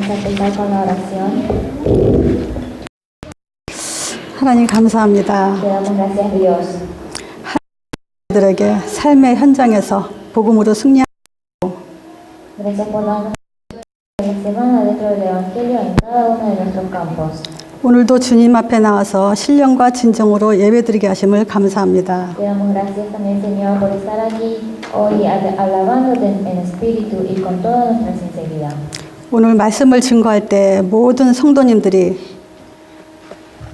Vamos a empezar con la oración. 하나님 감사합니다. Te damos gracias a Dios. 들에게 삶의 현장에서 복음으로 승리하고 Gracias por darnos la semana dentro del Evangelio en cada uno de nuestros campos. 오늘도 주님 앞에 나와서 신령과 진정으로 예배드리게 하심을 감사합니다. Te damos gracias también, Señor, por estar aquí hoy alabándote en espíritu y con toda nuestra sinceridad. 오늘 말씀을 증거할 때 모든 성도님들이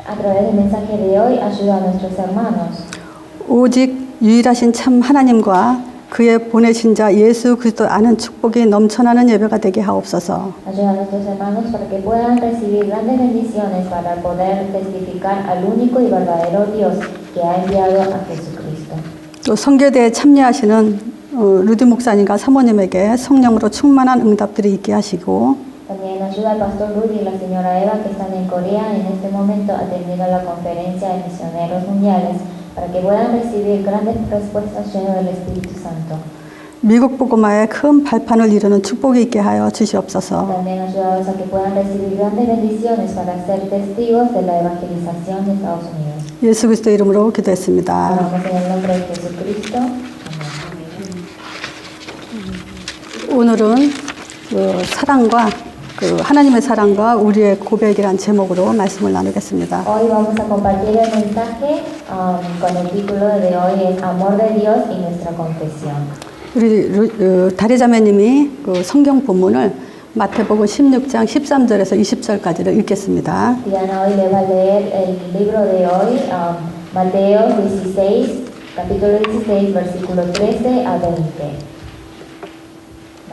A través del mensaje de hoy, ayuda a nuestros hermanos. 오직 유일하신 참 하나님과 그의 보내신 자 예수 그리스도 아는 축복이 넘쳐나는 예배가 되게 하옵소서. Ayuda a nuestros hermanos para que puedan recibir grandes bendiciones para poder testificar al único y verdadero Dios que ha enviado a Jesucristo. 또 선교대에 참여하시는 루디 목사님과 사모님에게 성령으로 충만한 응답들이 있게 하시고 También ayuda al pastor Rudy y la señora Eva que están en Corea en este momento atendiendo la conferencia de misioneros mundiales para que puedan recibir grandes respuestas llenas del Espíritu Santo. 미국 복음화에 큰 발판을 이루는 축복이 있게 하여 주시옵소서. También ayudados a que puedan recibir grandes bendiciones para ser testigos de la evangelización de Estados Unidos. 예수 그리스도 이름으로 기도했습니다. Oramos en el nombre de Jesucristo. 오늘은 사랑과 하나님의 사랑과 우리의 고백이란 제목으로 말씀을 나누겠습니다. Hoy vamos a compartir el mensaje con el título de hoy es Amor de Dios y nuestra confesión. 우리 다리자매님이 성경 본문을 마태복음 16장 13절에서 20절까지를 읽겠습니다. Diana hoy le va a leer el libro de hoy, Mateo 16, capítulo 16, versículo 13 a 20.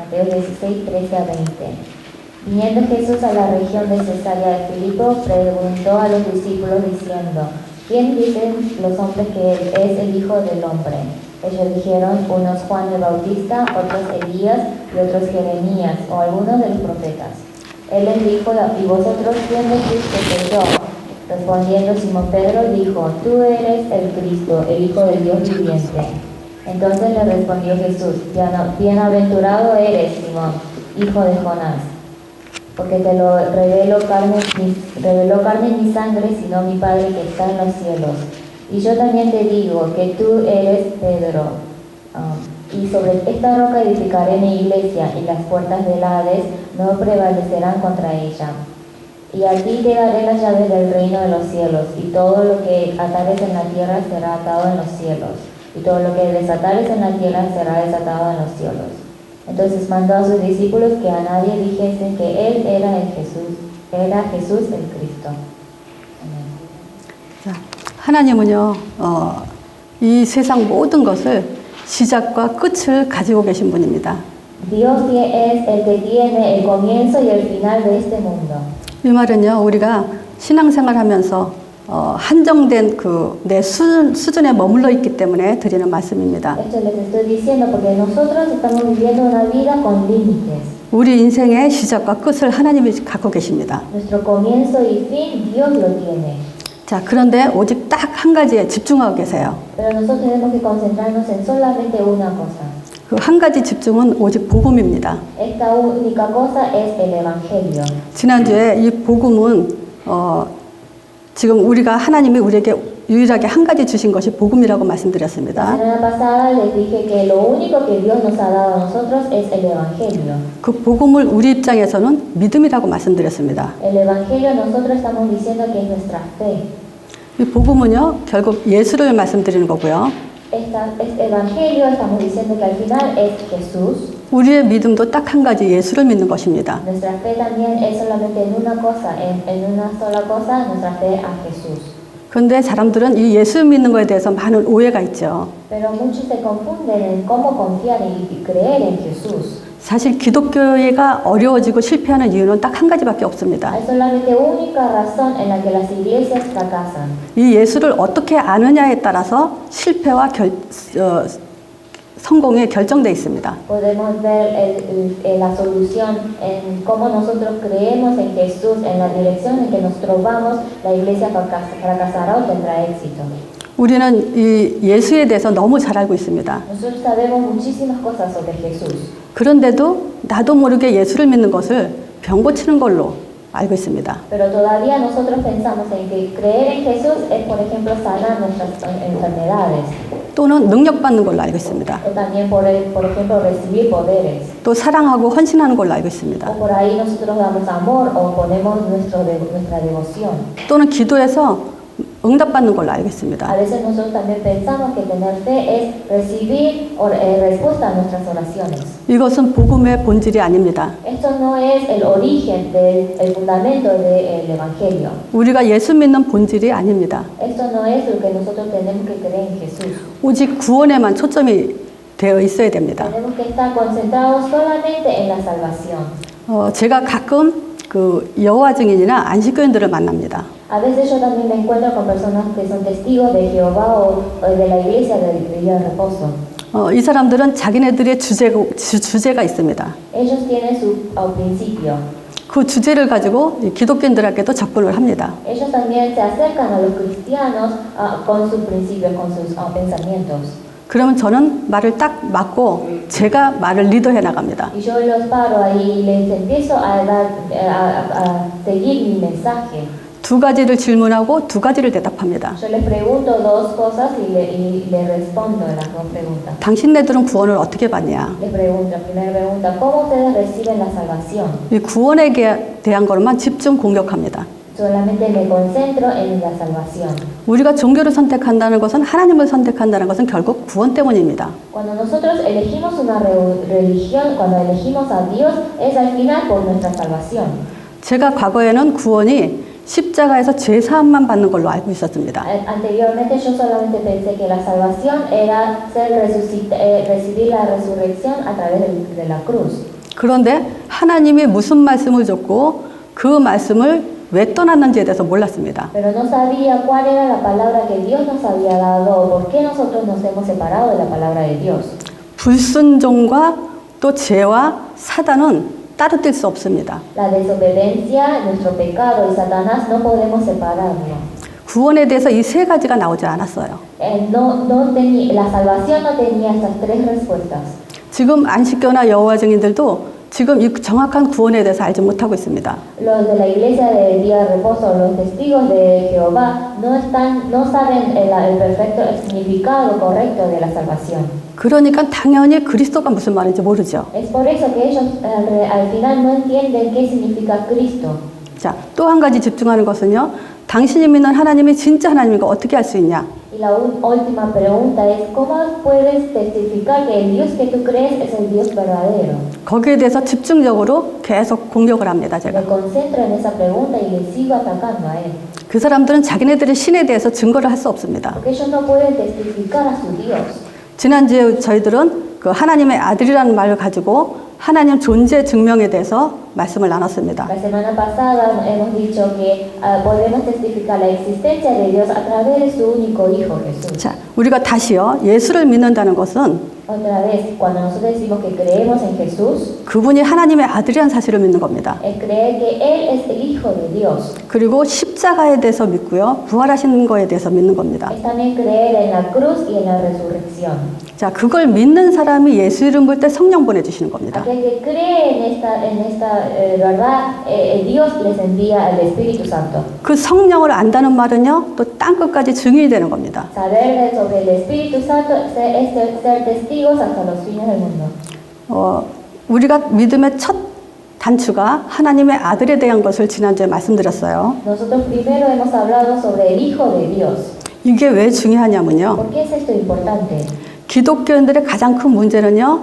Mateo 16, 13 a 20. Viniendo Jesús a la región de Cesarea de Filipo, preguntó a los discípulos diciendo, ¿quién dicen los hombres que él es el Hijo del Hombre? Ellos dijeron, unos Juan el Bautista, otros Elías y otros Jeremías o algunos de los profetas. Él les dijo, ¿y vosotros quién decís que soy yo? Respondiendo Simón Pedro dijo, tú eres el Cristo, el Hijo del Dios viviente. Entonces le respondió Jesús, bienaventurado eres, Simón, hijo de Jonás, porque te lo reveló carne ni sangre, sino mi Padre que está en los cielos. Y yo también te digo que tú eres Pedro, y sobre esta roca edificaré mi iglesia, y las puertas del Hades no prevalecerán contra ella. Y a ti te daré las llaves del reino de los cielos, y todo lo que atares en la tierra será atado en los cielos, y todo lo que desatares en la tierra será desatado en los cielos. Entonces mandó a sus discípulos que a nadie dijesen que él era Jesús el Cristo. 자, 하나님은요, 이 세상 모든 것을 시작과 끝을 가지고 계신 분입니다. Dios es el que tiene el comienzo y el final de este mundo. 이 말은요, 우리가 신앙생활하면서 한정된 내 수준에 머물러 있기 때문에 드리는 말씀입니다. Esto les estoy diciendo porque nosotros estamos viviendo una vida con límites. 우리 인생의 시작과 끝을 하나님이 갖고 계십니다. Nuestro comienzo y fin Dios lo tiene. 자, 그런데 오직 딱 한 가지에 집중하고 계세요. Pero nosotros tenemos que concentrarnos en solamente una cosa. 그 한 가지 집중은 오직 복음입니다. Esta única cosa es el Evangelio. 지난주에 이 복음은 지금 우리가 하나님이 우리에게 유일하게 한 가지 주신 것이 복음이라고 La 말씀드렸습니다. semana pasada les dije que lo único que Dios nos ha dado a nosotros es el Evangelio. 그 복음을 우리 입장에서는 믿음이라고 말씀드렸습니다. El Evangelio nosotros estamos diciendo que es nuestra fe. 이 복음은요, 결국 예수를 말씀드리는 거고요. Este Evangelio estamos diciendo que al final es Jesús. 우리의 믿음도 딱 한 가지 예수를 믿는 것입니다. Nuestra fe también es solamente en una cosa, en una sola cosa, nuestra fe a Jesús. 그런데 사람들은 이 예수 믿는 것에 대해서 많은 오해가 있죠. Pero muchos se confunden en cómo confiar y creer en Jesús. 사실 기독교회가 어려워지고 실패하는 이유는 딱 한 가지밖에 없습니다. Hay solamente única razón en la que las iglesias fracasan. 이 예수를 어떻게 아느냐에 따라서 실패와 성공에 결정되어 있습니다. Podemos ver la solución en cómo nosotros creemos en Jesús, en la dirección en que nosotros vamos, la iglesia fracasará o tendrá éxito. 우리는 이 예수에 대해서 너무 잘 알고 있습니다. Nosotros sabemos muchísimas cosas sobre Jesús. 그런데도 나도 모르게 예수를 믿는 것을 병 고치는 걸로 알고 있습니다. Pero todavía nosotros pensamos en que creer en Jesús es, por ejemplo, sanar nuestras enfermedades. 또는 능력받는 걸로 알고 있습니다. O también, por ejemplo, recibir poderes. 또 사랑하고 헌신하는 걸로 알고 있습니다. O por ahí nosotros damos amor o ponemos nuestra devoción. 또는 기도해서 응답받는 걸로 알고 있습니다. A veces nosotros también pensamos que tener fe es recibir respuesta a nuestras oraciones. 이것은 복음의 본질이 아닙니다. Esto no es el origen, el fundamento del Evangelio. 우리가 예수 믿는 본질이 아닙니다. Esto no es lo que nosotros tenemos que creer en Jesús. 오직 구원에만 초점이 되어 있어야 됩니다. Tenemos que estar concentrados solamente en la salvación. 제가 가끔 그 여호와 증인이나 안식교인들을 만납니다. A veces yo también me encuentro con personas que son testigos de Jehová o de la iglesia del día de reposo. 이 사람들은 자기네들의 주제가 있습니다. Ellos tienen su principio. 그 주제를 가지고 기독교인들에게도 접근을 합니다. Ellos también se acercan a los cristianos con sus principios, con sus pensamientos. 그러면 저는 말을 딱 맞고 제가 말을 리더해 나갑니다. Y yo los paro ahí y les empiezo a seguir mi mensaje. 두 ga지를 질문하고 두 가지를 대답합니다. Yo les pregunto dos cosas y le respondo las dos preguntas. 당신네들은 구원을 어떻게 받냐? Les pregunto, primera pregunta, ¿cómo ustedes reciben la salvación? 이 구원에 대한 것만 집중 공격합니다. Solamente me concentro en la salvación. 우리가 종교를 선택한다는 것은 하나님을 선택한다는 것은 결국 구원 때문입니다. Cuando nosotros elegimos una religión, cuando elegimos a Dios, es al final por nuestra salvación. 제가 과거에는 구원이 십자가에서 죄 사함만 받는 걸로 알고 있었습니다. Anteriormente yo solamente pensé que la salvación era recibir la resurrección a través de la cruz. 그런데 하나님이 무슨 말씀을 줬고 그 말씀을 왜 떠났는지에 대해서 몰랐습니다. Pero no sabía cuál era la palabra que Dios nos había dado o por qué nosotros nos hemos separado de la palabra de Dios. 불순종과 또 죄와 사단은 따로 뗄 수 없습니다. La desobediencia, nuestro pecado y Satanás no podemos separarlo. 구원에 대해서 이 세 가지가 나오지 않았어요. La salvación no tenía estas tres respuestas. 지금 안식교나 여호와 증인들도 지금 이 정확한 구원에 대해서 알지 못하고 있습니다. Los de la iglesia del día de reposo, los testigos de Jehová, no saben el perfecto significado correcto de la salvación. 그러니까 당연히 그리스도가 무슨 말인지 모르죠. Es por eso que ellos al final no entienden qué significa Cristo. 자, 또 한 가지 집중하는 것은요. 당신이 믿는 하나님이 진짜 하나님인가 어떻게 알 수 있냐? Y la última pregunta es, ¿cómo puedes testificar que el Dios que tú crees es el Dios verdadero? 거기에 대해서 집중적으로 계속 공격을 합니다, 제가. Me concentro en esa pregunta y le sigo atacando a él. 그 사람들은 자기네들의 신에 대해서 증거를 할 수 없습니다. Porque ellos no pueden testificar a su Dios. 지난주에 저희들은 그 하나님의 아들이라는 말을 가지고 하나님 존재 증명에 대해서 말씀을 나눴습니다. La semana pasada hemos dicho que podemos testificar la existencia de Dios a través de su único Hijo Jesús. 자, 우리가 다시요. 예수를 믿는다는 것은 Otra vez, cuando nosotros decimos que creemos en Jesús, 그분이 하나님의 아들이라는 사실을 믿는 겁니다. es creer que Él es el Hijo de Dios. 그리고 십자가에 대해서 믿고요. 부활하신 거에 대해서 믿는 겁니다. Es también creer en la cruz y en la resurrección. 자, 그걸 믿는 사람이 예수 이름 볼 때 성령 보내주시는 겁니다. Aquel que cree en esta verdad, Dios les envía al Espíritu Santo. 그 성령을 안다는 말은요. 또 땅끝까지 증인이 되는 겁니다. Saber sobre el Espíritu Santo es ser testigos hasta los fines del mundo. 우리가 믿음의 첫 단추가 하나님의 아들에 대한 것을 지난주에 말씀드렸어요. Nosotros primero hemos hablado sobre el Hijo de Dios. 이게 왜 중요하냐면요. ¿Por qué es esto importante? 기독교인들의 가장 큰 문제는요.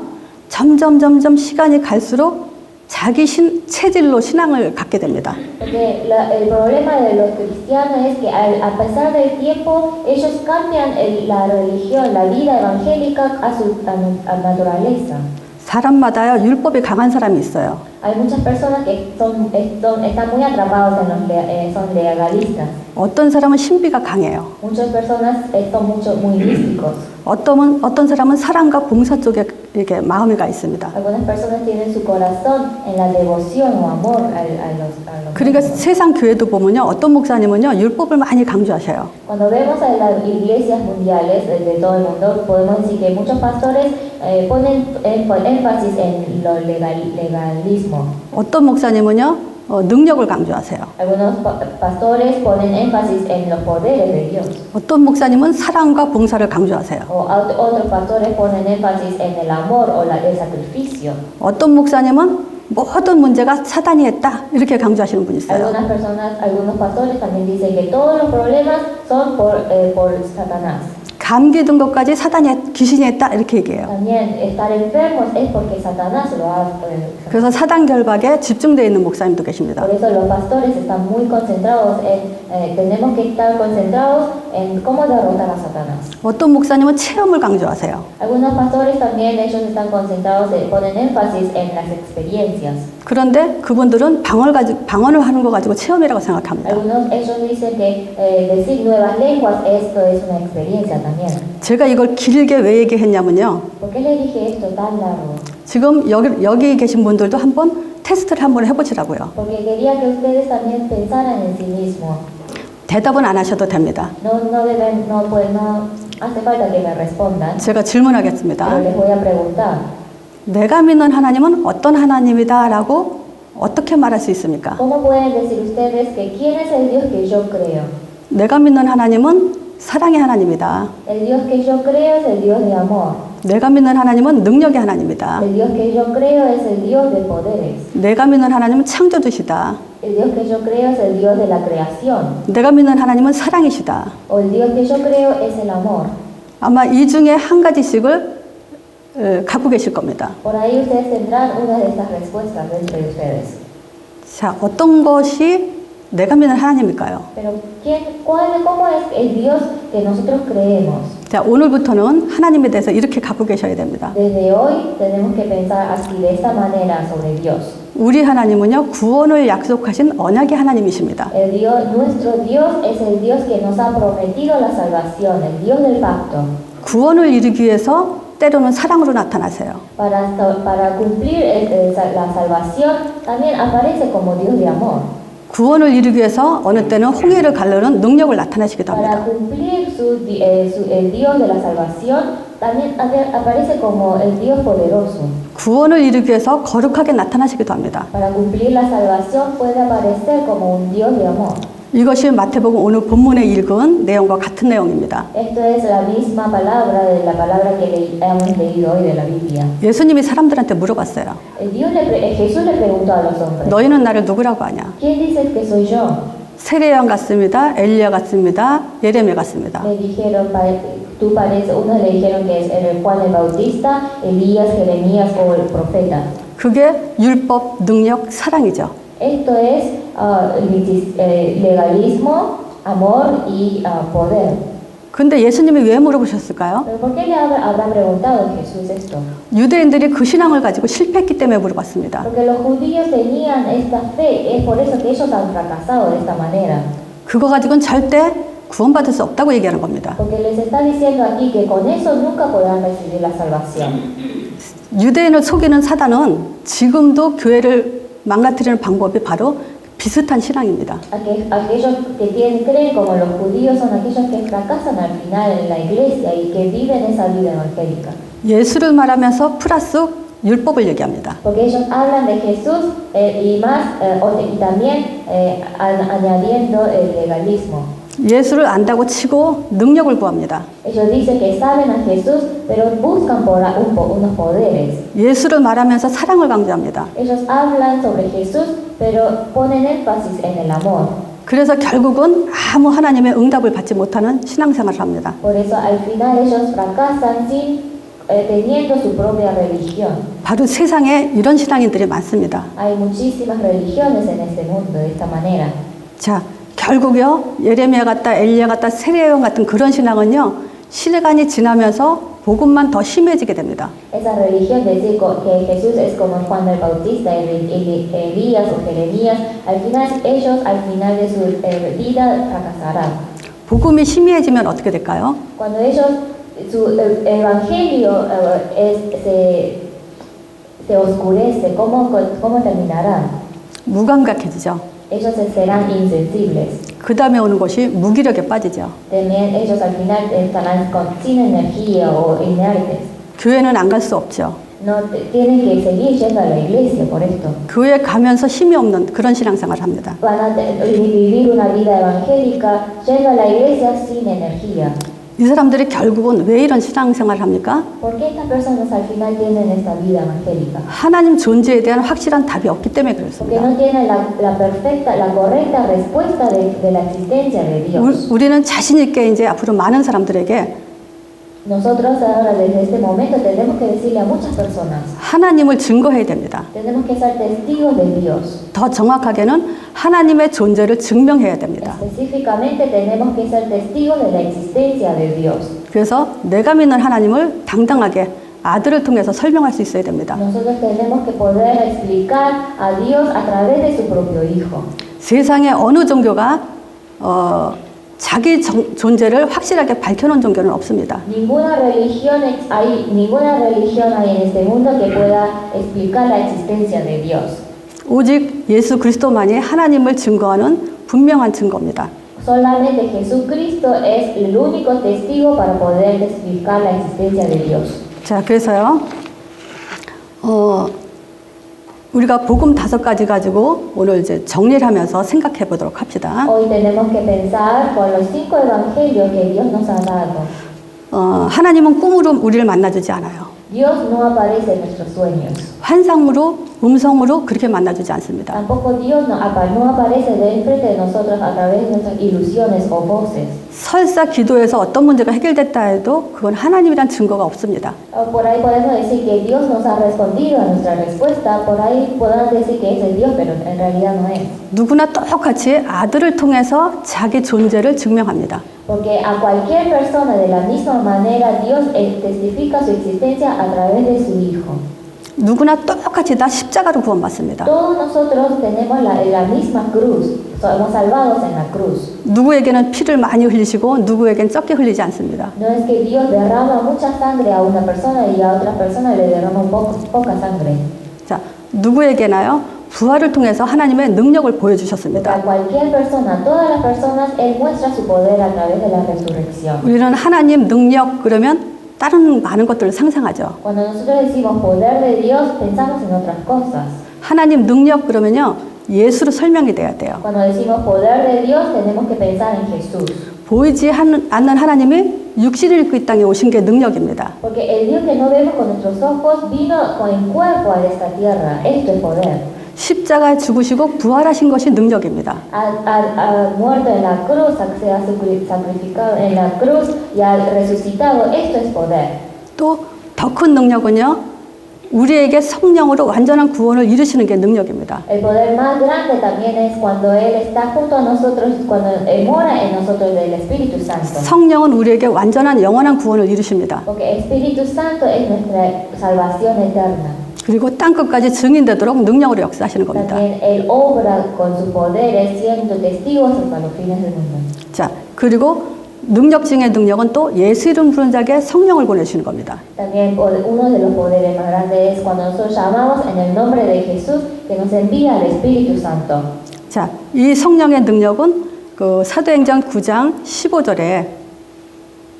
점점 시간이 갈수록 자기 체질로 신앙을 갖게 됩니다. Porque el problema de los cristianos es que a pesar del tiempo ellos cambian la religión, la vida evangélica a su naturaleza. 사람마다요 율법이 강한 사람이 있어요. Hay muchas personas que están muy atrapados son legalistas. 어떤 사람은 신비가 강해요. Muchas personas son muy místicos. 어떤 사람은 사랑과 봉사 쪽에 이렇게 마음이 가 있습니다. Algunas personas tienen su corazón en la devoción o amor a los 그러니까 세상 교회도 보면요, 어떤 목사님은요 율법을 많이 강조하셔요. Cuando vemos a las iglesias mundiales de todo el mundo, podemos decir que muchos pastores ponen énfasis en lo legalismo. evangelismo. 어떤 목사님은요, 능력을 강조하세요. Algunos pastores ponen énfasis en los poderes de Dios. 어떤 목사님은 사랑과 봉사를 강조하세요. O otros pastores ponen énfasis en el amor o el sacrificio. 어떤 목사님은 모든 문제가 사단이 했다 이렇게 강조하시는 분이 있어요. Algunas personas, algunos pastores también dicen que todos los problemas son por Satanás. 감기 든 것까지 귀신이 했다 이렇게 얘기해요. También estar enfermos es porque Satanás lo ha. 그래서 사단 결박에 집중되어 있는 목사님도 계십니다. Por eso los pastores están muy concentrados tenemos que estar concentrados en cómo derrotar a Satanás. 어떤 목사님은 체험을 강조하세요. Algunos pastores también ellos están concentrados, ponen énfasis en las experiencias. 그런데 그분들은 방언을 하는 거 가지고 체험이라고 생각합니다. Algunos ellos dicen que decir nuevas lenguas esto es una experiencia también. 제가 이걸 길게 왜 얘기했냐면요. ¿Por qué le dije esto tan largo? 지금 여기 계신 분들도 한번 테스트를 한번 해보시라고요. Porque quería que ustedes también pensaran en sí mismos. 대답은 안 하셔도 됩니다. No hace falta que me respondan, 제가 질문하겠습니다. pero les voy a preguntar. 내가 믿는 하나님은 어떤 하나님이다 라고 어떻게 말할 수 있습니까? ¿Cómo pueden decir ustedes que quién es el Dios que yo creo? 내가 믿는 하나님은 사랑의 하나님이다. El Dios que yo creo es el Dios de amor. 내가 믿는 하나님은 능력의 하나님이다. El Dios que yo creo es el Dios de poderes. 내가 믿는 하나님은 창조주시다. El Dios que yo creo es el Dios de la creación. 내가 믿는 하나님은 사랑이시다. O el Dios que yo creo es el amor. 아마 이 중에 한 가지씩을 갖고 계실 겁니다. Por ahí ustedes tendrán una de estas respuestas dentro de ustedes. 자, 어떤 것이 내가 믿는 하나님일까요? Pero ¿cómo es el Dios que nosotros creemos? 자, 오늘부터는 하나님에 대해서 이렇게 갖고 계셔야 됩니다. Desde hoy tenemos que pensar así, de esta manera sobre Dios. 우리 하나님은요, 구원을 약속하신 언약의 하나님이십니다. Nuestro Dios es el Dios que nos ha prometido la salvación, el Dios del pacto. 구원을 이루기 위해서 때로는 사랑으로 나타나세요. Para cumplir la salvación, también aparece como Dios de amor. 구원을 이루기 위해서 어느 때는 홍해를 가르는 능력을 나타내시기도 Para 합니다. cumplir el Dios de la salvación, también aparece como el Dios poderoso. 구원을 이루기 위해서 거룩하게 나타나시기도 합니다. Para cumplir la salvación puede aparecer como un Dios de amor. 이것이 마태복음 오늘 본문에 읽은 내용과 같은 내용입니다. Esto es la misma palabra de la palabra que hemos leído hoy de la Biblia. 예수님이 사람들한테 물어봤어요. Jesús le preguntó a los hombres, 너희는 나를 누구라고 하냐? ¿quién dices que soy yo? 세례요한 같습니다. 엘리야 같습니다. 예레미야 같습니다. Le dijeron, unos le dijeron que es Juan el Bautista, Elías, Jeremías o el profeta. 그게 율법, 능력, 사랑이죠. Esto es legalismo, amor y poder. 근데 예수님이 왜 물어보셨을까요? ¿Pero por qué le habrá preguntado Jesús esto? 유대인들이 그 신앙을 가지고 실패했기 때문에 물어봤습니다. Porque los judíos tenían esta fe, es por eso que ellos han fracasado de esta manera. 그거 가지고는 절대 구원받을 수 없다고 얘기하는 겁니다. Porque les está diciendo aquí que con eso nunca podrán recibir la salvación. 유대인을 속이는 사단은 지금도 교회를 망가뜨리는 방법이 바로 비슷한 신앙입니다. Aquellos que creen como los judíos son aquellos que fracasan al final en la iglesia y que viven esa vida evangélica. 예수를 말하면서 플러스 율법을 얘기합니다. Porque ellos hablan de Jesús y también añadiendo el legalismo. 예수를 안다고 치고 능력을 구합니다. Ellos dicen que saben a Jesús, pero buscan unos poderes. 예수를 말하면서 사랑을 강조합니다. Ellos hablan sobre Jesús, pero ponen énfasis en el amor. 그래서 결국은 아무 하나님의 응답을 받지 못하는 신앙생활을 합니다. Por eso al final ellos fracasan teniendo su propia religión. 바로 세상에 이런 신앙인들이 많습니다. Hay muchísimas religiones en este mundo de esta manera. 자, 결국요, 예레미야 같다, 엘리야 같다, 세례요한 같은 그런 신앙은요, 시간이 지나면서 복음만 더 심해지게 됩니다. Esa religión de decir que Jesús es como Juan el Bautista, Elías o Jeremías, ellos al final de su vida fracasarán. 복음이 심해지면 어떻게 될까요? Cuando su evangelio se oscurece, ¿cómo terminarán? 무감각해지죠. Ellos serán insensibles. 그 다음에 오는 것이 무기력에 빠지죠. También ellos al final estarán sin energía o inertes. 교회는 안 갈 수 없죠. tienen que seguir yendo a la iglesia por esto. 교회 가면서 힘이 없는 그런 신앙생활을 합니다. Van a vivir una vida evangélica yendo a la iglesia sin energía. 이 사람들이 결국은 왜 이런 신앙생활을 합니까? ¿Por qué estas personas al final tienen esta vida evangélica? 하나님 존재에 대한 확실한 답이 없기 때문에 Porque 그렇습니다. no tienen la correcta respuesta de la existencia de Dios. 우리는 자신 있게 이제 앞으로 많은 사람들에게 Nosotros ahora desde este momento tenemos que decirle a muchas personas, 하나님을 증거해야 됩니다. tenemos que ser testigos de Dios. 더 정확하게는 하나님의 존재를 증명해야 됩니다. Específicamente tenemos que ser testigos de la existencia de Dios. 그래서 내가 믿는 하나님을 당당하게 아들을 통해서 설명할 수 있어야 됩니다. Nosotros tenemos que poder explicar a Dios a través de su propio Hijo. 세상에 어느 종교가 자기 존재를 확실하게 밝혀놓은 종교는 없습니다. Ninguna religión hay en este mundo que pueda explicar la existencia de Dios. 오직 예수 그리스도만이 하나님을 증거하는 분명한 증거입니다. Solamente Jesucristo es el único testigo para poder explicar la existencia de Dios. 자, 그래서요, 우리가 복음 5가지 가지고 오늘 이제 정리를 하면서 생각해 보도록 합시다. Hoy tenemos que pensar con los 5 evangelios que Dios nos ha dado. 하나님은 꿈으로 우리를 만나주지 않아요. Dios no aparece en nuestros sueños. 환상으로, 음성으로 그렇게 만나주지 않습니다. Tampoco Dios no aparece de enfrente de nosotros a través de nuestras ilusiones o voces. 설사 기도에서 어떤 문제가 해결됐다 해도 그건 하나님이란 증거가 없습니다. Por ahí podemos decir que Dios nos ha respondido a nuestra respuesta, por ahí podemos decir que es el Dios, pero en realidad no es. 누구나 똑같이 아들을 통해서 자기 존재를 증명합니다. Porque a cualquier persona de la misma manera Dios testifica su existencia a través de su Hijo. 누구나 똑같이 다 십자가로 구원받습니다. Todos nosotros tenemos la misma cruz, somos salvados en la cruz. 누구에게는 피를 많이 흘리시고 누구에게는 적게 흘리지 않습니다. No es que Dios derrama mucha sangre a una persona y a otra persona le derrama poca sangre. 자, 누구에게나요? 부활을 통해서 하나님의 능력을 Porque 보여주셨습니다. a cualquier persona, a todas las personas, Él muestra su poder a través de la resurrección. 우리는 하나님 능력 그러면 다른 많은 것들을 상상하죠. Cuando nosotros decimos poder de Dios, pensamos en otras cosas. 하나님 능력 그러면요, 예수로 설명이 돼야 돼요. Cuando decimos poder de Dios, tenemos que pensar en Jesús. 보이지 않는 하나님이 육신을 입고 이 땅에 오신 게 능력입니다. Porque el Dios que no vemos con nuestros ojos vino con el cuerpo a esta tierra. Esto es poder. 십자가에 죽으시고 부활하신 것이 능력입니다. Ha muerto en la cruz, se ha sacrificado en la cruz y ha resucitado. Esto es poder. 또 더 큰 능력은요, 우리에게 성령으로 완전한 구원을 이루시는 게 능력입니다. El poder más grande también es cuando Él está junto a nosotros, cuando Él mora en nosotros del Espíritu Santo. 성령은 우리에게 완전한 영원한 구원을 이루십니다. Porque el Espíritu Santo es nuestra salvación eterna. 그리고 땅끝까지 증인되도록 능력으로 역사하시는 겁니다. También Él obra con sus poderes siendo testigos hasta los fines del mundo. 자, 그리고 능력 중의 능력은 또 예수 이름 부르는 자에게 성령을 보내주시는 겁니다. También uno de los poderes más grandes es cuando nosotros llamamos en el nombre de Jesús que nos envía el Espíritu Santo. 자, 이 성령의 능력은 그 사도행전 9장 15절에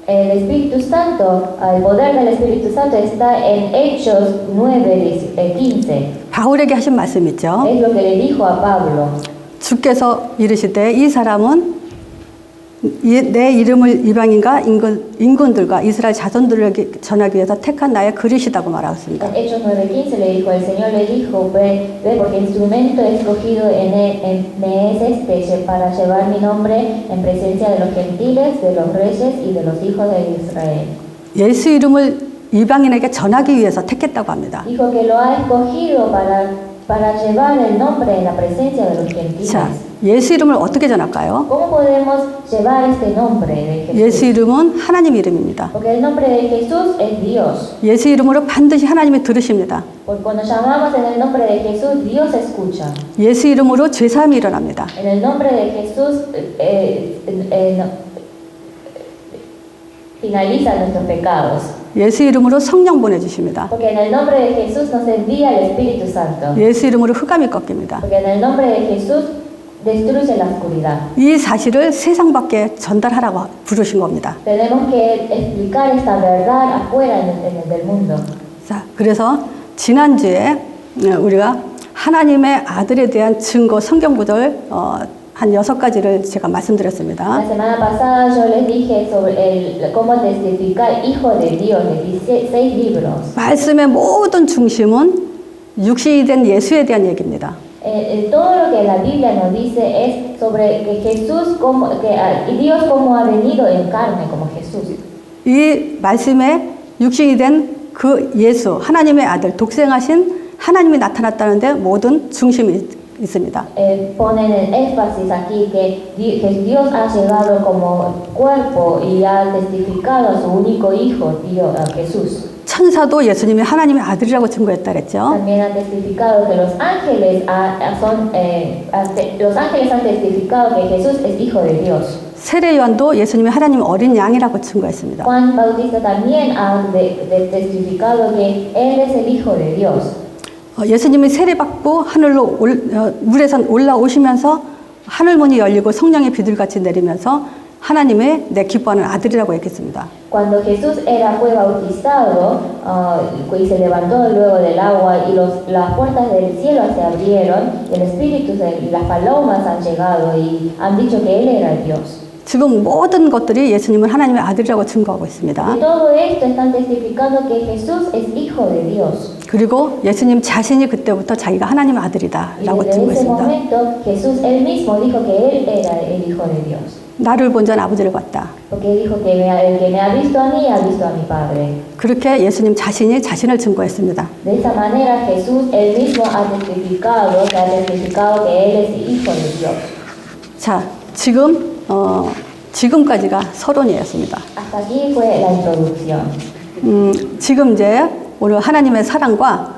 El Espíritu Santo, el poder del Espíritu Santo está en Hechos 9:15. 바울에게 하신 말씀 있죠. Es lo que le dijo a Pablo. 주께서 이르시되 이 사람은 내 이름을 이방인과 인군들과 이스라엘 자손들에게 전하기 위해서 택한 나의 그릇이라고 말하였습니다. En Hechos 9:15 le dijo, el Señor le dijo, ve porque instrumento escogido me es este para llevar mi nombre en presencia de los gentiles, de los reyes y de los hijos de Israel. 예수 이름을 이방인에게 전하기 위해서 택했다고 합니다. Dijo que lo ha escogido para llevar el nombre en la presencia de los gentiles. 자, 예수 이름을 어떻게 전할까요? ¿Cómo podemos llevar este nombre de Jesús? 예수 이름은 하나님 이름입니다. Porque el nombre de Jesús es Dios. 예수 이름으로 반드시 하나님이 들으십니다. Porque cuando llamamos en el nombre de Jesús, Dios escucha. 예수 이름으로 죄사함이 일어납니다. En el nombre de Jesús finaliza nuestros pecados. 예수 이름으로 성령 보내주십니다. Porque en el nombre de Jesús nos envía el Espíritu Santo. 예수 이름으로 흑암이 꺾입니다. Porque en el nombre de Jesús destruye la oscuridad. 이 사실을 세상 밖에 전달하라고 부르신 겁니다. Tenemos que explicar esta verdad afuera en el del mundo. 자, 그래서 지난주에 우리가 하나님의 아들에 대한 증거 성경 구절 한 6가지를 제가 말씀드렸습니다. La semana pasada yo les dije sobre cómo testificar Hijo de Dios, de 6 libros. 말씀의 모든 중심은 육신이 된 예수에 대한 얘기입니다. Todo lo que la Biblia nos dice es sobre que Jesús, y Dios como ha venido en carne, como Jesús. 이 말씀에 육신이 된 그 예수, 하나님의 아들, 독생하신 하나님이 나타났다는데 모든 중심이 있습니다. Ponen el énfasis aquí que Dios ha llegado como cuerpo y ha testificado a su único Hijo, Dios, Jesús. 천사도 예수님이 하나님의 아들이라고 증거했다 그랬죠. También han testificado que los ángeles han testificado que Jesús es Hijo de Dios. 세례 요한도 예수님이 하나님 어린 양이라고 증거했습니다. Juan Bautista también ha testificado que Él es el Hijo de Dios. 예수님이 세례받고 하늘로 물에서 올라오시면서 하늘문이 열리고 성령의 비둘같이 내리면서 하나님의 내 기뻐하는 아들이라고 얘기했습니다. Cuando Jesús fue bautizado y se levantó luego del agua y las puertas del cielo se abrieron, el Espíritu y las palomas han llegado y han dicho que Él era Dios. 지금 모든 것들이 예수님은 하나님의 아들이라고 증거하고 있습니다. Y todo esto están testificando que Jesús es Hijo de Dios. 그리고 예수님 자신이 그때부터 자기가 하나님의 아들이다라고 Y desde ese 증거했습니다. momento Jesús él mismo dijo que Él era el Hijo de Dios. 나를 본 자는 아버지를 봤다. Porque dijo que el que me ha visto a mí ha visto a mi Padre. 그렇게 예수님 자신이 자신을 증거했습니다. De esa manera Jesús él mismo ha testificado que Él es el Hijo de Dios. 자, 지금까지가 서론이었습니다. Hasta aquí fue la introducción. 지금 이제 오늘 하나님의 사랑과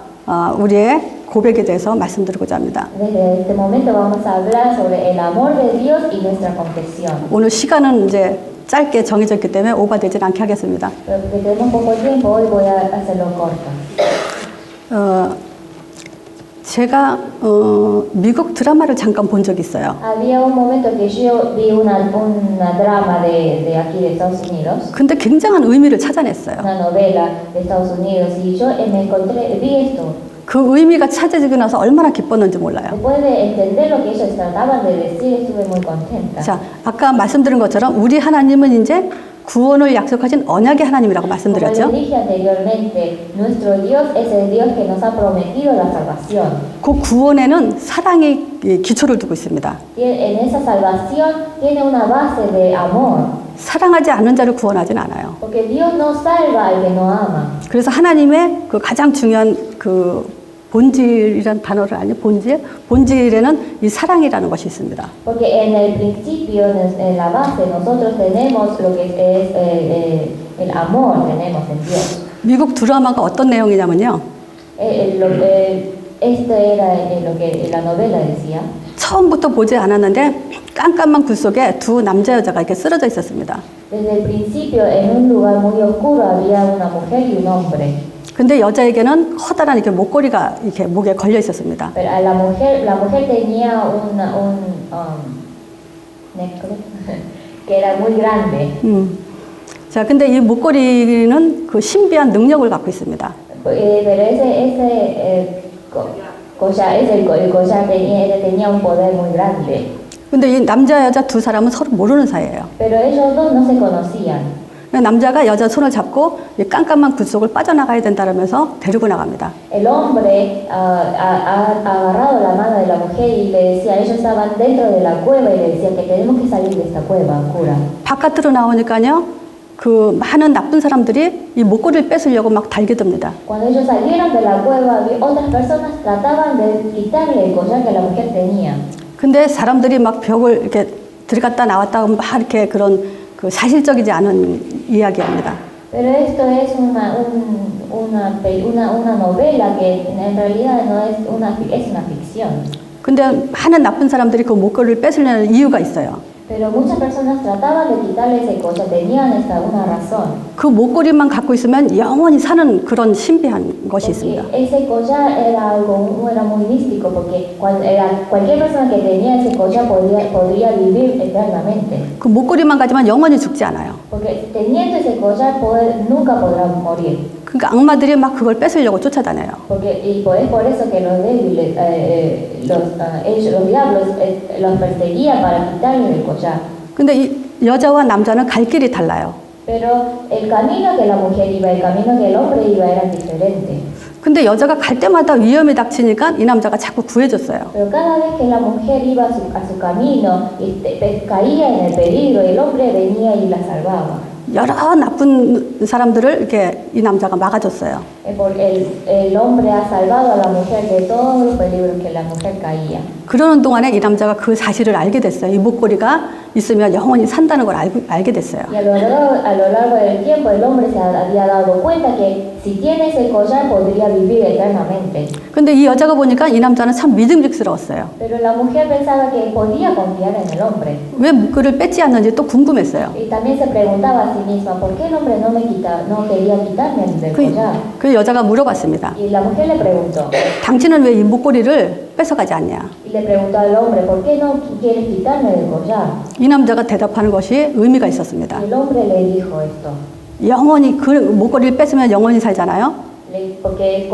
우리의 고백에 대해서 말씀드리고자 합니다. Desde este momento vamos a hablar sobre el amor de Dios y nuestra confesión. 오늘 시간은 이제 짧게 정해졌기 때문에 오버되지 않게 하겠습니다. Pero porque tenemos poco tiempo, hoy voy a hacerlo corto. 제가 미국 드라마를 잠깐 본 적이 있어요. Había un momento que yo vi una drama de aquí de Estados Unidos, 근데 굉장한 의미를 찾아냈어요. una novela de Estados Unidos, y yo vi esto. 그 의미가 찾아지고 나서 얼마나 기뻤는지 몰라요. Después de entender lo que ellos trataban de decir, estuve muy contenta. 자, 아까 말씀드린 것처럼 우리 하나님은 이제 구원을 약속하신 언약의 하나님이라고 Como 말씀드렸죠. les dije anteriormente, nuestro Dios es el Dios que nos ha prometido la salvación. 그 구원에는 사랑이 기초를 두고 있습니다. En esa salvación tiene una base de amor, 사랑하지 않는 자를 구원하진 않아요. porque Dios no salva al que no ama. 그래서 하나님의 그 가장 중요한 그 본질이란 단어를 아니 본질에는 이 사랑이라는 것이 있습니다. Porque en el principio, en la base, nosotros tenemos lo que es el amor, tenemos en Dios. 미국 드라마가 어떤 내용이냐면요. Esto era lo que la novela decía. 처음부터 보지 않았는데 깜깜한 굴 속에 두 남자 여자가 이렇게 쓰러져 있었습니다. Desde el principio, en un lugar muy oscuro, había una mujer y un hombre. 근데 여자에게는 커다란 이렇게 목걸이가 이렇게 목에 걸려 있었습니다. Pero a la mujer tenía un necklace que era muy grande. 자, 근데 이 목걸이는 그 신비한 능력을 갖고 있습니다. Pero ese collar, el collar tenía un poder muy grande. 근데 이 남자 여자 두 사람은 서로 모르는 사이예요. Pero ellos dos no se conocían. 남자가 여자 손을 잡고 이 깜깜한 굴 속을 빠져나가야 된다면서 데리고 나갑니다. El hombre ha agarrado la mano de la mujer y le decía, ellos estaban dentro de la cueva y le decía que tenemos que salir de esta cueva oscura. 바깥으로 나오니까요, 그 많은 나쁜 사람들이 이 목걸이를 뺏으려고 막 달겨듭니다. Cuando ellos salieron de la cueva, otras personas trataban de quitarle el collar que la mujer tenía. 근데 사람들이 막 벽을 이렇게 들어갔다 나왔다 막 이렇게 그런 그 사실적이지 않은 이야기입니다. Pero esto es una novela que en realidad no es es una ficción. 근데 많은 나쁜 사람들이 그 목걸이를 뺏으려는 이유가 있어요. Pero muchas personas trataban de quitarle ese collar, tenían una razón. 그 목걸이만 갖고 있으면 영원히 사는 그런 신비한 것이 있습니다. Ese collar era muy místico, porque cualquier persona que tenía ese collar podría vivir eternamente. 그 목걸이만 가지면 영원히 죽지 않아요. Porque teniendo ese collar nunca podrá morir. 그러니까 악마들이 막 그걸 뺏으려고 쫓아다녀요. Es por eso que los débiles, los diablos los perseguían para quitarles el collar. 근데 이 여자와 남자는 갈 길이 달라요. Pero el camino que la mujer iba, el camino que el hombre iba eran diferentes. 근데 여자가 갈 때마다 위험이 닥치니까 이 남자가 자꾸 구해줬어요. Pero cada vez que la mujer iba a su camino y caía en el peligro, el hombre venía y la salvaba. 여러 나쁜 사람들을 이렇게 이 남자가 막아줬어요. El hombre ha salvado a la mujer de todos los peligros que la mujer caía. 그러는 동안에 이 남자가 그 사실을 알게 됐어요. 이 목걸이가 있으면 영원히 산다는 걸 알게 됐어요. Y a lo largo del tiempo el hombre se había dado cuenta que si tiene ese collar podría vivir eternamente. 근데 이 여자가 보니까 이 남자는 참 믿음직스러웠어요. Pero la mujer pensaba que podía confiar en el hombre. 왜 목걸이를 뺏지 않는지 또 궁금했어요. Y también se preguntaba a sí misma, ¿por qué el hombre no quería quitarme el collar? 그 여자가 물어봤습니다. Y la mujer le preguntó. 당신은 왜 이 목걸이를 뺏어가지 않냐? Y le preguntó al hombre, ¿por qué no quieres quitarme el collar? 이 남자가 대답하는 것이 의미가 있었습니다. Y el hombre le dijo esto. 영원히 그 목걸이를 뺏으면 영원히 살잖아요. Porque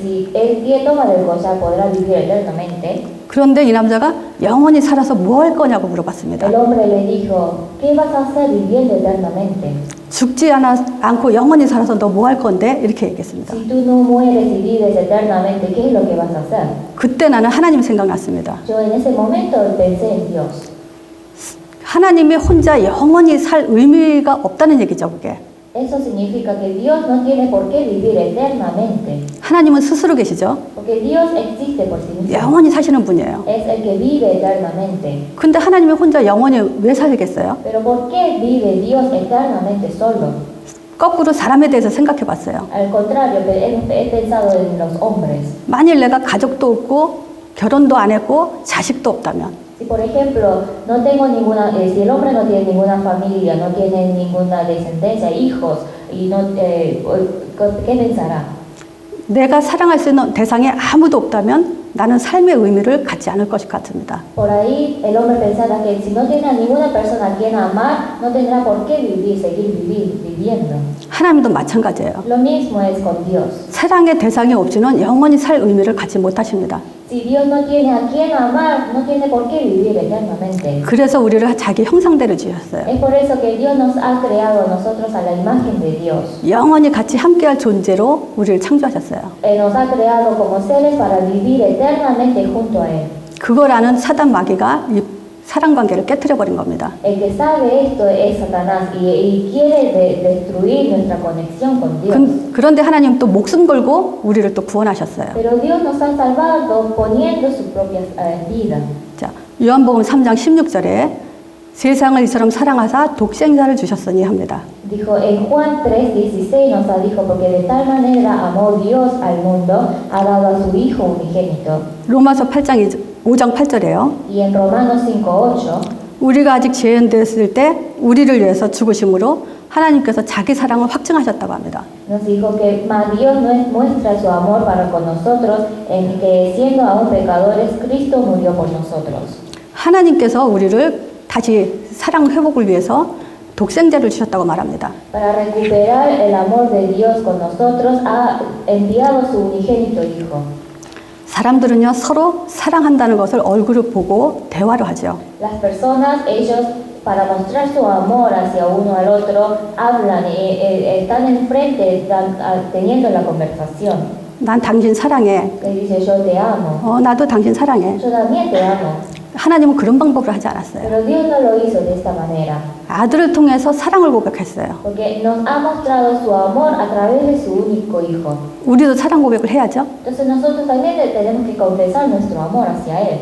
si él toma del collar podrá vivir eternamente. 그런데 이 남자가 영원히 살아서 뭐 할 거냐고 물어봤습니다. El hombre le dijo, ¿qué vas a hacer viviendo eternamente? 죽지 않고 영원히 살아서 너 뭐 할 건데? 이렇게 얘기했습니다. Si tú no mueres y vives eternamente, ¿qué es lo que vas a hacer? 그때 나는 하나님 생각났습니다. Yo en ese momento pensé en Dios. 하나님이 혼자 영원히 살 의미가 없다는 얘기죠, 그게. Eso significa que Dios no tiene por qué vivir eternamente. 하나님은 스스로 계시죠. Porque Dios existe por sí mismo. 영원히 사시는 분이에요. Es el que vive eternamente. 근데 하나님이 혼자 영원히 왜 살겠어요? Pero ¿por qué vive Dios eternamente solo? 거꾸로 사람에 대해서 생각해 봤어요. Al contrario, he pensado en los hombres. 만일 내가 가족도 없고 결혼도 안 했고 자식도 없다면 Si por ejemplo no tengo si el hombre no tiene ninguna familia, no tiene ninguna descendencia, hijos, y ¿qué pensará? 내가 사랑할 수 있는 대상에 아무도 없다면 나는 삶의 의미를 갖지 않을 것 같습니다. Por ahí el hombre pensará que si no tiene a ninguna persona a quien amar, no tendrá por qué seguir viviendo. 하나님도 마찬가지예요. Lo mismo es con Dios. 사랑의 대상이 없이는 영원히 살 의미를 갖지 못하십니다. Si Dios no tiene a quien amar, no tiene por qué vivir eternamente. 그래서 우리를 자기 형상대로 지으셨어요. Es por eso que Dios nos ha creado a nosotros a la imagen de Dios. 영원히 같이 함께할 존재로 우리를 창조하셨어요. Nos ha creado como seres para vivir eternamente junto a Él. 그걸 아는 사단 마귀가 이 사랑 관계를 깨트려 버린 겁니다. El que sabe esto es Satanás y quiere destruir nuestra conexión con Dios. 그런데 하나님 또 목숨 걸고 우리를 또 구원하셨어요. Pero Dios nos ha salvado poniendo su propia vida. 자, 요한복음 3장 16절에 세상을 이처럼 사랑하사 독생자를 주셨으니 합니다. Dijo en Juan 3:16 nos dijo porque de tal manera amó Dios al mundo ha dado a su hijo unigénito. 로마서 5장 8절에요. Y en Romanos 5:8 우리가 아직 죄인되었을 때 우리를 위해서 죽으심으로 하나님께서 자기 사랑을 확증하셨다고 합니다. nos dijo que Dios muestra su amor para con nosotros en que siendo aún pecadores Cristo murió por nosotros. 하나님께서 우리를 다시 사랑 회복을 위해서 독생자를 주셨다고 말합니다. Para recuperar el amor de Dios con nosotros ha enviado su unigénito hijo. 사람들은요 서로 사랑한다는 것을 얼굴을 보고 대화를 하죠. Las personas ellos para mostrar su amor hacia uno al otro hablan están enfrente teniendo la conversación. 난 당신 사랑해. Que dice yo te amo. 나도 당신 사랑해. Yo también te amo. 하나님은 그런 방법을 하지 않았어요. Pero Dios no lo hizo de esta manera. 아들을 통해서 사랑을 고백했어요. Porque nos ha mostrado su amor a través de su único hijo. 우리도 사랑 고백을 해야죠. Entonces nosotros también tenemos que confesar nuestro amor hacia él.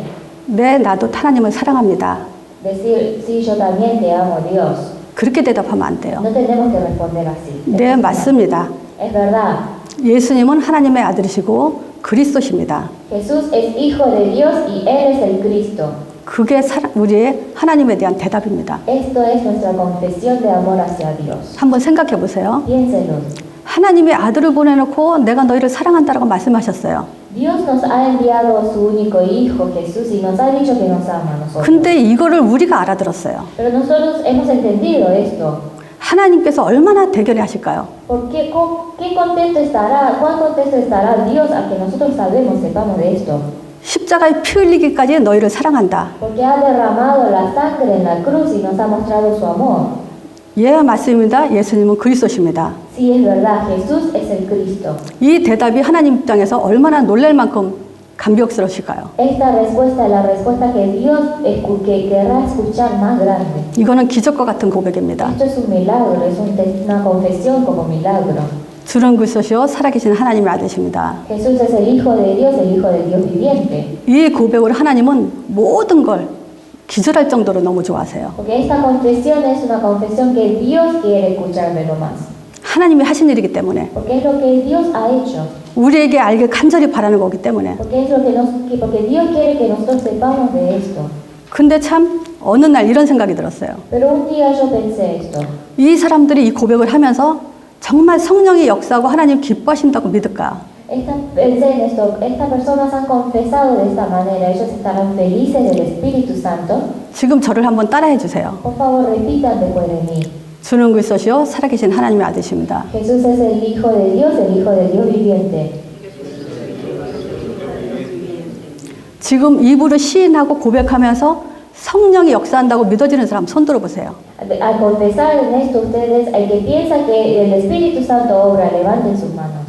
네, 나도 하나님을 사랑합니다. Decir, sí, yo también te amo, Dios. 그렇게 대답하면 안 돼요. No tenemos que responder así. 네, 맞습니다. Es verdad. 예수님은 하나님의 아들이시고 그리스도십니다. Jesús es hijo de Dios y él es el Cristo. 그게 우리의 하나님에 대한 대답입니다. Esto es nuestra confesión de amor hacia Dios. 한번 생각해 보세요. Piénsenlo. 하나님의 아들을 보내놓고 내가 너희를 사랑한다라고 말씀하셨어요. Dios nos ha enviado a su único hijo Jesús y nos ha dicho que nos ama a nosotros. 근데 이거를 우리가 알아들었어요. Pero nosotros hemos entendido esto. 하나님께서 얼마나 대견해 하실까요? Porque, ¿qué contento estará, cuán contento estará Dios a que nosotros sabemos, sepamos de esto? 십자가에 피 흘리기까지 너희를 사랑한다. Porque ha derramado la sangre en la cruz y nos ha mostrado su amor. 예, 맞습니다. 예수님은 그리스도십니다. Sí, es verdad, Jesús es el Cristo. 이 대답이 하나님 입장에서 얼마나 놀랄 만큼 감격스러우실까요? Esta respuesta es la respuesta que Dios que querrá escuchar más grande. 이거는 기적과 같은 고백입니다. Esto es un milagro, es una confesión como milagro. 주는 그리스도시요 살아계신 하나님의 아들이십니다. Jesús es el Hijo de Dios viviente. 이 고백으로 하나님은 모든 걸 기절할 정도로 너무 좋아하세요. Porque esta confesión es una confesión que Dios quiere escucharlo más. 하나님이 하신 일이기 때문에 Porque es lo que Dios ha hecho. 우리에게 알길 간절히 바라는 거기 때문에. Porque es lo porque Dios quiere que nosotros sepamos de esto. 근데 참 어느 날 이런 생각이 들었어요. Pero un día yo pensé esto. 이 사람들이 이 고백을 하면서 정말 성령이 역사하고 하나님 기뻐하신다고 믿을까? Pensé en esto, estas personas han confesado de esta manera, ellos estarán felices del Espíritu Santo. 지금 저를 한번 따라해 주세요. Por favor, repitan después de mí. 주는 그리스도시요 살아계신 하나님의 아들이십니다. Jesús es el Hijo de Dios viviente. 지금 입으로 시인하고 고백하면서 성령이 역사한다고 믿어지는 사람 손 들어보세요. Al confesar en esto ustedes, el que piensa que el Espíritu Santo obra, levanten sus manos.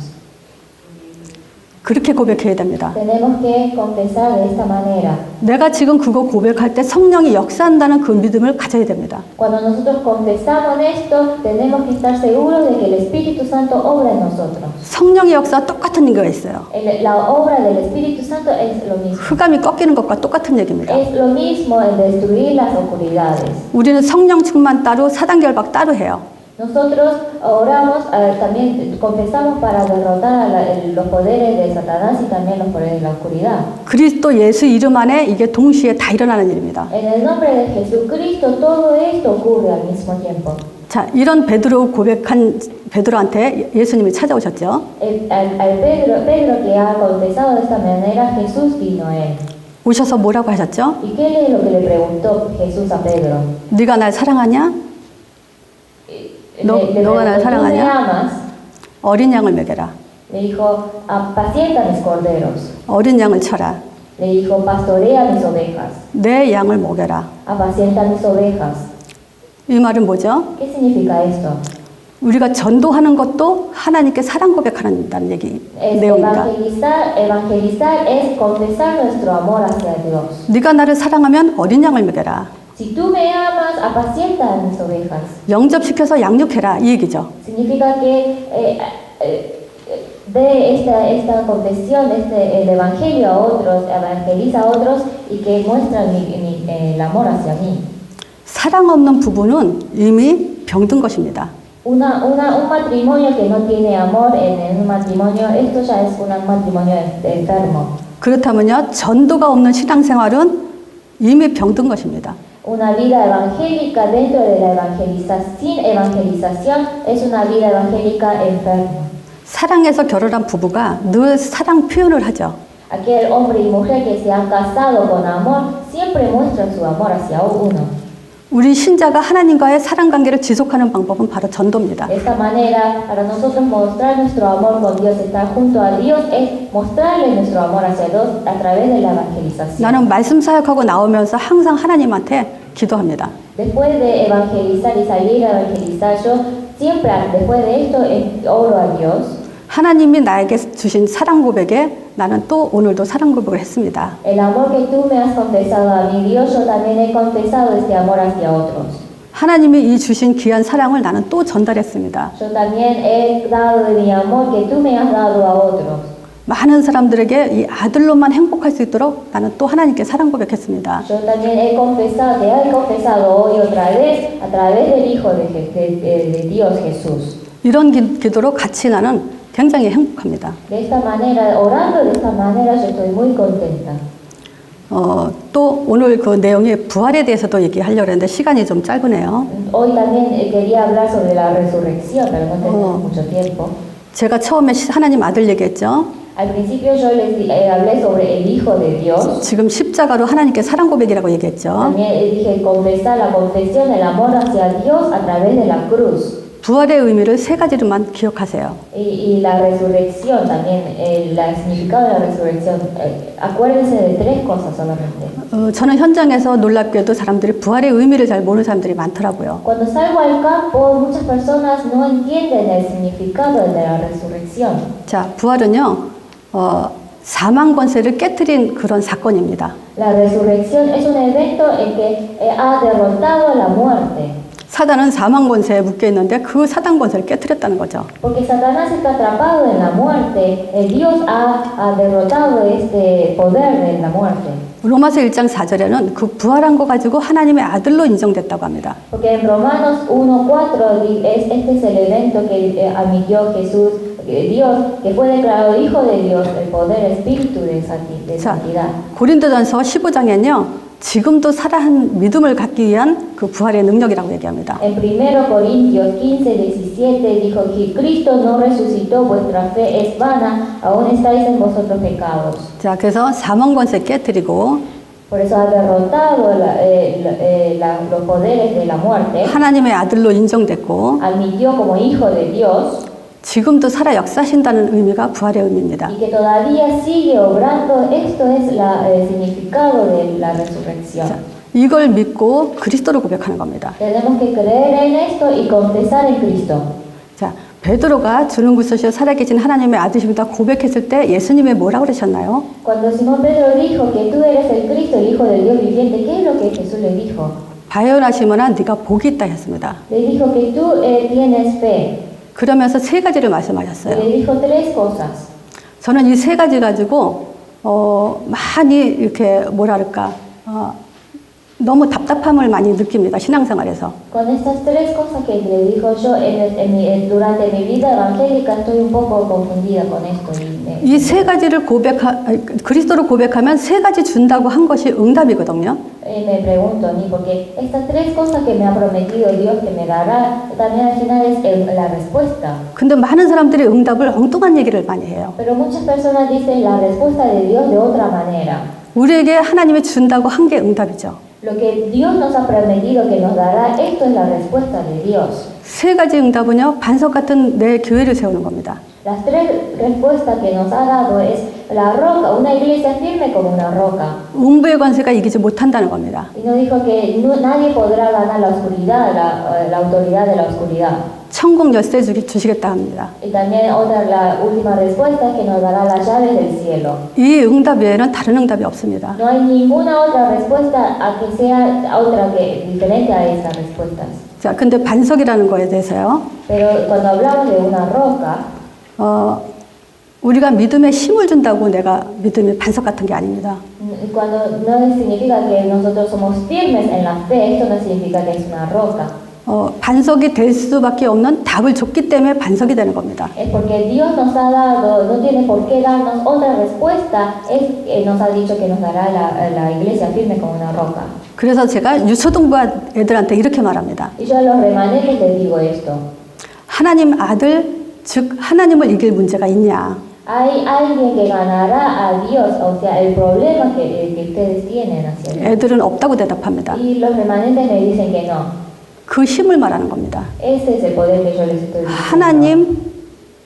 그렇게 고백해야 됩니다. Tenemos que confesar de esta manera. 내가 지금 그거 고백할 때 성령이 역사한다는 그 믿음을 가져야 됩니다. Cuando nosotros confesamos esto, tenemos que estar seguros de que el Espíritu Santo obra en nosotros. 성령의 역사와 똑같은 게 있어요. La obra del Espíritu Santo es lo mismo. 흑암이 꺾이는 것과 똑같은 얘기입니다. Es lo mismo el destruir las oscuridades. 우리는 성령 충만 따로 사단 결박 따로 해요. Nosotros oramos, también confesamos para derrotar los poderes de Satanás y también los poderes de la oscuridad. 그리스도 예수 이름 안에 이게 동시에 다 일어나는 일입니다. En el nombre de Jesucristo todo esto ocurre al mismo tiempo. 자, 이런 베드로 고백한 베드로한테 예수님이 찾아오셨죠. Al Pedro que ha confesado de esta manera, Jesús vino a él. 오셔서 뭐라고 하셨죠? ¿Y qué es lo que le preguntó Jesús a Pedro? 네가 날 사랑하냐? Le ¿No van a preguntó, ¿tú me 사랑하냐? amas? 어린 양을 먹여라. Le dijo, apacienta mis corderos. 어린 양을 쳐라. Le dijo, pastorea mis ovejas. 내 양을 먹여라. Apacienta mis ovejas. 이 말은 뭐죠? ¿Qué significa esto? 우리가 전도하는 것도 하나님께 사랑 고백하는 얘기 내용입니다. Evangelizar es confesar nuestro amor hacia Dios. 네가 나를 사랑하면 어린 양을 먹여라. Si tú me amas, apacienta a mis ovejas. 영접시켜서 양육해라 이 얘기죠. Significa que dé esta confesión, el evangelio a otros, evangeliza a otros y que muestra el amor hacia mí. 사랑 없는 부부는 이미 병든 것입니다. Un matrimonio que no tiene amor en un matrimonio, esto ya es un matrimonio enfermo. 그렇다면요, 전도가 없는 신앙생활은 이미 병든 것입니다. Una vida evangélica dentro de la evangelización, sin evangelización, es una vida evangélica enferma. 사랑해서 결혼한 부부가 늘 사랑 표현을 하죠. Aquel hombre y mujer que se han casado con amor siempre muestran su amor hacia uno. 우리 신자가 하나님과의 사랑 관계를 지속하는 방법은 바로 전도입니다. De esta manera, para nosotros mostrar nuestro amor con Dios, estar junto a Dios, es mostrarle nuestro amor hacia Dios a través de la evangelización. 나는 말씀 사역하고 나오면서 항상 하나님한테 기도합니다. Después de evangelizar y salir a evangelizar, yo siempre, después de esto, oro a Dios. 하나님이 나에게 주신 사랑 고백에 나는 또 오늘도 사랑 고백을 했습니다. El amor que tú me has confesado a mi Dios, yo también he confesado este amor hacia otros. 하나님이 이 주신 귀한 사랑을 나는 또 전달했습니다. Yo también he dado de mi amor que tú me has dado a otros. 많은 사람들에게 이 아들로만 행복할 수 있도록 나는 또 하나님께 사랑 고백했습니다. Yo también he confesado hoy otra vez a través del Hijo de Dios Jesús. 이런 기도로 같이 나는 굉장히 행복합니다. De esta manera, orando de esta manera, yo estoy muy contenta. 또 오늘 그 내용이 부활에 대해서도 얘기하려고 했는데 시간이 좀 짧으네요. Hoy también quería hablar sobre la resurrección, pero no tenemos mucho tiempo. 제가 처음에 하나님 아들 얘기했죠. Al principio yo hablé sobre el Hijo de Dios. 지금 십자가로 하나님께 사랑 고백이라고 얘기했죠. También dije confesar la confesión del amor hacia Dios a través de la cruz. 부활의 의미를 세 가지로만 기억하세요. Y la resurrección también, el significado de la resurrección. Acuérdense de tres cosas solamente. 저는 현장에서 놀랍게도 사람들이 부활의 의미를 잘 모르는 사람들이 많더라고요. Cuando salgo al campo, muchas personas no entienden el significado de la resurrección. 자, 부활은요, 사망 권세를 깨뜨린 그런 사건입니다. La resurrección es un evento en que ha derrotado la muerte. 사단은 사망 권세에 묶여 있는데 그 사단 권세를 깨뜨렸다는 거죠. Porque Satanás está atrapado en la muerte, Dios ha derrotado este poder de la muerte. 로마서 1장 4절에는 그 부활한 거 가지고 하나님의 아들로 인정됐다고 합니다. Porque en Romanos 1:4 este es el evento que admitió Jesús, Dios, que fue declarado Hijo de Dios, el poder, espíritu de santidad. 고린도전서 15장에는요. 지금도 살아한 믿음을 갖기 위한 그 부활의 능력이라고 얘기합니다. En 1 Corintios 15:17 dijo que Cristo no resucitó, vuestra fe es vana, aún estáis en vosotros pecados. 자, 그래서 사망 권세 깨뜨리고 Por eso ha derrotado los poderes de la muerte, 하나님의 아들로 인정됐고 admitió como Hijo de Dios 지금도 살아 역사하신다는 의미가 부활의 의미입니다. y que todavía sigue obrando. Esto es el significado de la resurrección. 자, 이걸 믿고 그리스도를 고백하는 겁니다. Tenemos que creer en esto y confesar en Cristo. 자, 베드로가 주는 구소시오 살아계신 하나님의 아들이십니다 고백했을 때 예수님이 뭐라고 그러셨나요? Cuando Simón Pedro dijo que tú eres el Cristo, el Hijo del Dios viviente, ¿qué es lo que Jesús le dijo? 바요나 시몬아 네가 복이 있다 했습니다. Le dijo que tú tienes fe. 그러면서 세 가지를 Y 말씀하셨어요. le dijo tres cosas. 저는 이 세 가지 가지고 많이 이렇게 뭐랄까 너무 답답함을 많이 느낍니다. 신앙생활에서. Con estas tres cosas que le dijo yo durante mi vida evangélica estoy un poco confundida con esto. 이 세 가지를 그리스도를 고백하면 세 가지 준다고 한 것이 응답이거든요. Me pregunto, ni porque estas tres cosas que me ha prometido Dios que me dará, también al final es la respuesta. 근데 많은 사람들이 응답을 엉뚱한 얘기를 많이 해요. Pero muchas personas dicen la respuesta de Dios de otra manera. 우리에게 하나님이 준다고 한 게 응답이죠. Lo que Dios nos ha prometido que nos dará, esto es la respuesta de Dios. 세 가지 응답은요, 반석 같은 내 교회를 세우는 겁니다. Las tres respuestas que nos ha dado es la roca, una iglesia firme como una roca. 음부의 권세가 이기지 못한다는 겁니다. Y nos dijo que nadie podrá ganar la oscuridad, la autoridad de la oscuridad. 천국 열쇠 주시겠다 합니다. Y también la última respuesta es que nos dará las llaves del cielo. 이 응답 외에는 다른 응답이 없습니다. No hay ninguna otra respuesta a que sea otra que diferente a esas respuestas. 자, 근데 반석이라는 거에 대해서요. Pero cuando hablamos de una roca, 우리가 믿음에 힘을 준다고 내가 믿음이 반석 같은 게 아닙니다. cuando no significa que nosotros somos firmes en la fe, esto no significa que es una roca. 반석이 될 수밖에 없는 답을 줬기 때문에 반석이 되는 겁니다. Es porque Dios nos ha dado, no tiene por qué darnos otra respuesta, nos ha dicho que nos dará la iglesia firme como una roca. 그래서 제가 유초등부 애들한테 이렇게 말합니다. Y yo a los remanentes les digo esto. 하나님 아들, 즉 하나님을 이길 문제가 있냐? Hay alguien que ganará a Dios, o sea, el problema que ustedes tienen hacia Dios. 애들은 없다고 대답합니다. Y los remanentes me dicen que no. 그 힘을 말하는 겁니다. Ese es el poder que yo les estoy diciendo. 하나님,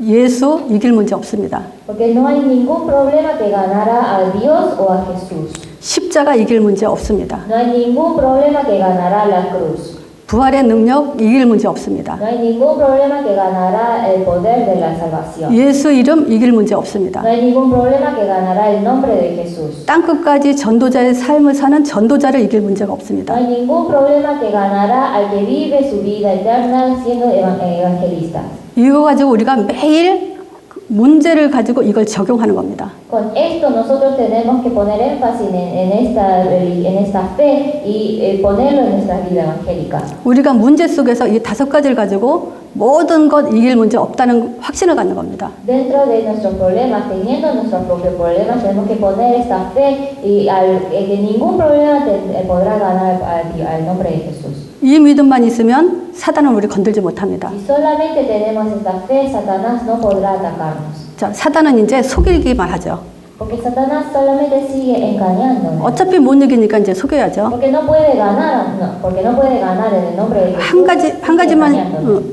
예수 이길 문제 없습니다. Porque no hay ningún problema que ganará a Dios o a Jesús. 십자가 이길 문제 없습니다. No hay ningún problema que ganará la cruz. 부활의 능력 이길 문제 없습니다. No hay ningún problema que ganará el poder de la salvación. 예수 이름 이길 문제 없습니다. No hay ningún problema que ganará el nombre de Jesús. 땅끝까지 전도자의 삶을 사는 전도자를 이길 문제가 No 없습니다. hay ningún problema que ganará al que vive su vida eterna siendo evangelista. 이거 가지고 우리가 매일 문제를 가지고 이걸 적용하는 겁니다. Con esto nosotros tenemos que poner énfasis en esta fe y ponerlo en nuestra vida evangélica. 우리가 문제 속에서 이 다섯 가지를 가지고 모든 것 이길 문제 없다는 확신을 갖는 겁니다. Dentro de nuestros problemas, teniendo nuestros propios problemas, tenemos que poner esta fe y que ningún problema podrá ganar al nombre de Jesús. 이 믿음만 있으면 사단은 우리 건들지 못합니다. Si solamente tenemos esta fe, Satanás no podrá atacarnos. 자, 사단은 이제 속이기만 하죠. Porque Satanás solamente sigue engañándonos. 어차피 못 이기니까 이제 속여야죠. Porque no puede ganar, porque no puede ganar en el nombre de Jesús.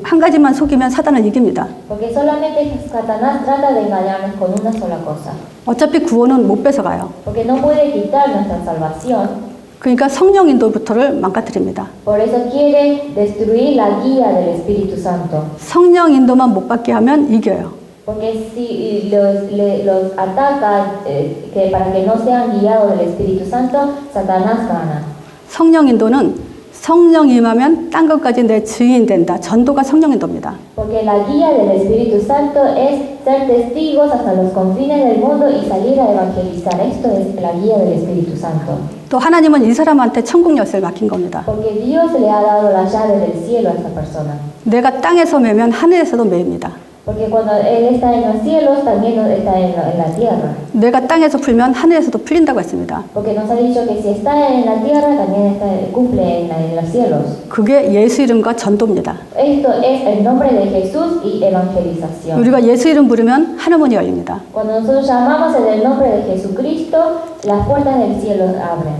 한 가지만 속이면 사단은 이깁니다. Porque solamente Satanás trata de engañarnos con una sola cosa. 어차피 구원은 못 뺏어가요. Porque no puede quitar nuestra salvación. 그러니까 성령 인도부터를 망가뜨립니다. Por eso quiere destruir la guía del Espíritu Santo. 성령 인도만 못 받게 하면 이겨요. Porque si los ataca que para que no sean guiados del Espíritu Santo, Satanás gana. 성령 인도는 성령 임하면 딴 것까지 내 증인 된다. 전도가 성령 인도입니다. Porque la guía del Espíritu Santo es ser testigos hasta los confines del mundo y salir a evangelizar. Esto es la guía del Espíritu Santo. 또 하나님은 이 사람한테 천국 열쇠를 맡긴 겁니다. Porque Dios le ha dado la llave del cielo a esta persona. 내가 땅에서 매면 하늘에서도 매입니다. Porque cuando Él está en los cielos, también está en la tierra. 내가 땅에서 풀면 하늘에서도 풀린다고 했습니다. Porque nos ha dicho que si está en la tierra, también cumple en los cielos. 그게 예수 이름과 전도입니다. Esto es el nombre de Jesús y evangelización. 우리가 예수 이름 부르면 하늘문이 열립니다. Cuando nosotros llamamos en el nombre de Jesucristo, las puertas del cielo abren.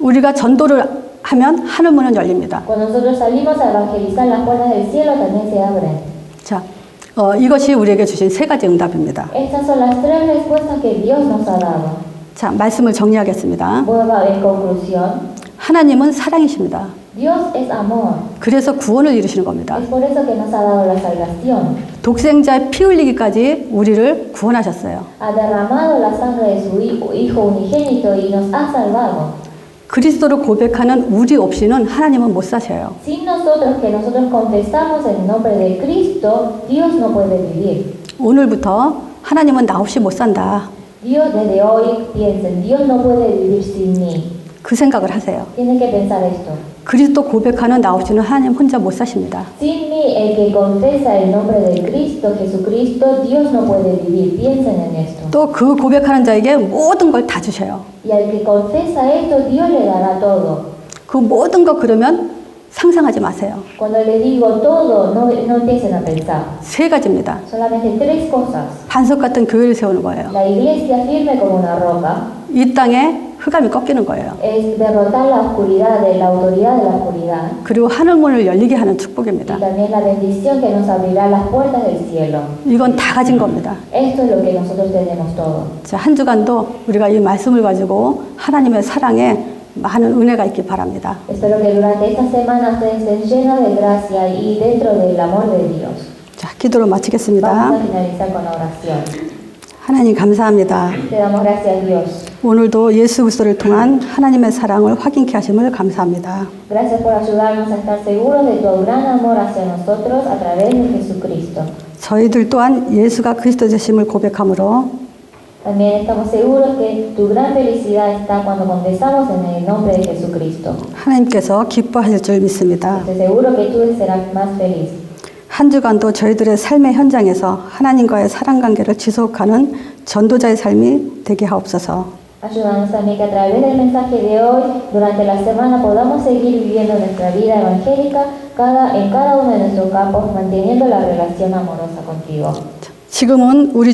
우리가 전도를 하면 하늘문은 열립니다. Cuando nosotros salimos a evangelizar, las puertas del cielo también se abren. 자, 이것이 우리에게 주신 세 가지 응답입니다. Estas son las tres respuestas que Dios nos ha dado. 자, 말씀을 정리하겠습니다. Vuelvo en conclusión. 하나님은 사랑이십니다. Dios es amor. 그래서 구원을 이루시는 겁니다. Es por eso que nos ha dado la salvación. 독생자의 피 흘리기까지 우리를 구원하셨어요. Ha derramado la sangre de su Hijo unigénito y nos ha salvado. 그리스도를 고백하는 우리 없이는 하나님은 못 사셔요. Sin nosotros, que nosotros confesamos el nombre de Cristo, Dios no puede vivir. 오늘부터 하나님은 나 없이 못 산다. Dios desde hoy piensen, Dios no puede vivir sin mí. 그 생각을 하세요. Tienen que pensar esto. 그리스도 고백하는 나 없이는 하나님 혼자 못 사십니다. Sin mí, el que confesa el nombre de Cristo, Jesucristo, Dios no puede vivir. Piensen en esto. 또 그 고백하는 자에게 모든 걸 다 주셔요. Y al que confesa esto, Dios le dará todo. 그 모든 거 그러면 상상하지 마세요. Cuando le digo todo, no empiecen a pensar. 세 가지입니다. Solamente tres cosas. 반석 같은 교회를 세우는 거예요. La iglesia firme como una roca 이 땅에 흑암이 꺾이는 거예요. es derrotar la oscuridad, la autoridad de la oscuridad. 그리고 하늘문을 열리게 하는 Y 축복입니다. también la bendición que nos abrirá las puertas del cielo. 이건 다 가진 겁니다. Esto es lo que nosotros tenemos todo. 자, 한 주간도 우리가 이 말씀을 가지고 하나님의 사랑에 많은 은혜가 있길 바랍니다. Espero que durante esta semana ustedes estén llenos de gracia y dentro del amor de Dios. 자, 기도로 마치겠습니다. Vamos a finalizar con la oración. 하나님 감사합니다. Te damos gracias, Dios. 오늘도 예수 그리스도를 통한 하나님의 사랑을 확인케 하심을 감사합니다. Gracias por ayudarnos a estar seguros de tu gran amor hacia nosotros a través de Jesucristo. 저희들 또한 예수가 그리스도 되심을 고백함으로 También estamos seguros que tu gran felicidad está cuando confesamos en el nombre de Jesucristo. 하나님께서 기뻐하실 줄 믿습니다. Estoy seguro que tú serás más feliz. 한 주간도 저희들의 삶의 현장에서 하나님과의 사랑 관계를 지속하는 전도자의 삶이 되게 하옵소서. Ayúdanos también que a través del mensaje de hoy, durante la semana, podamos seguir viviendo nuestra vida evangélica en cada uno de nuestros campos, manteniendo la relación amorosa contigo. 지금은 우리